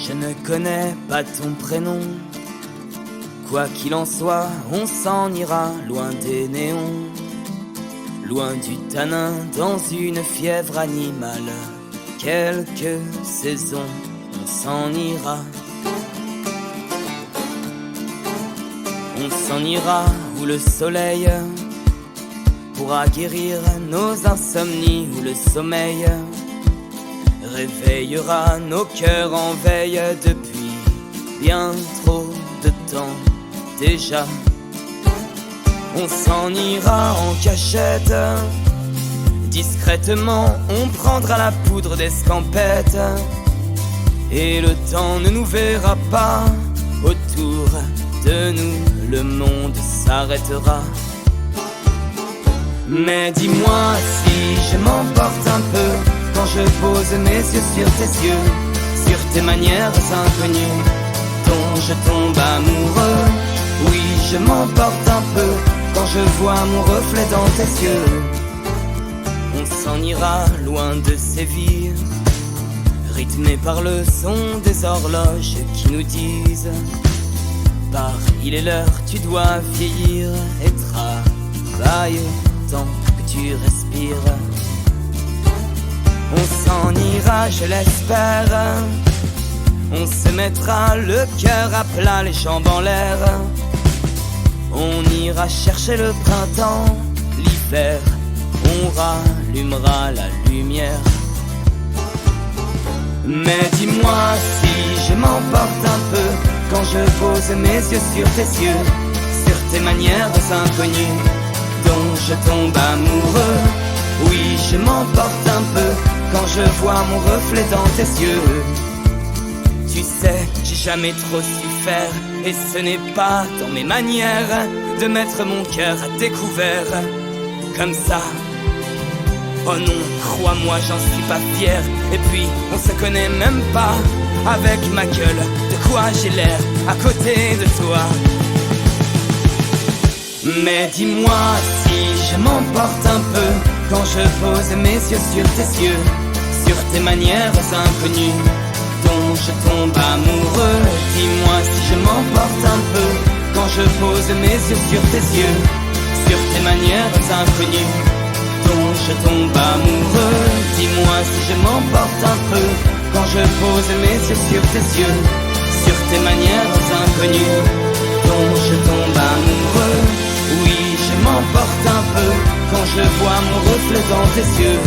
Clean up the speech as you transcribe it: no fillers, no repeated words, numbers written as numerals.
Je ne connais pas ton prénom. Quoi qu'il en soit, on s'en ira loin des néons, loin du tanin dans une fièvre animale. Quelques saisons, on s'en ira. On s'en ira où le soleil pourra guérir nos insomnies, où le sommeil réveillera nos cœurs en veille depuis bien trop de temps déjà. On s'en ira en cachette, discrètement on prendra la poudre d'escampette, et le temps ne nous verra pas. Autour de nous le monde s'arrêtera. Mais dis-moi si je m'emporte un peu quand je pose mes yeux sur tes yeux, sur tes manières inconnues dont je tombe amoureux. Oui, je m'emporte un peu quand je vois mon reflet dans tes yeux. On s'en ira loin de ces vies rythmées par le son des horloges qui nous disent: par il est l'heure, tu dois vieillir et travailler tant que tu respires. On s'en ira, je l'espère. On se mettra le cœur à plat, les jambes en l'air. On ira chercher le printemps, l'hiver. On rallumera la lumière. Mais dis-moi si je m'emporte un peu quand je pose mes yeux sur tes yeux, sur tes manières inconnues dont je tombe amoureux. Oui, je m'emporte un peu quand je vois mon reflet dans tes yeux. Tu sais, j'ai jamais trop su faire, et ce n'est pas dans mes manières de mettre mon cœur à découvert comme ça. Oh non, crois-moi, j'en suis pas fier. Et puis, on se connaît même pas. Avec ma gueule, de quoi j'ai l'air à côté de toi. Mais dis-moi si je m'emporte un peu quand je pose mes yeux sur tes yeux, sur tes manières inconnues dont je tombe amoureux. Dis-moi si je m'emporte un peu quand je pose mes yeux sur tes yeux, sur tes manières inconnues dont je tombe amoureux. Dis-moi si je m'emporte un peu quand je pose mes yeux sur tes yeux, sur tes manières inconnues dont je tombe amoureux. Oui, je m'emporte un peu quand je vois mon reflet dans tes yeux.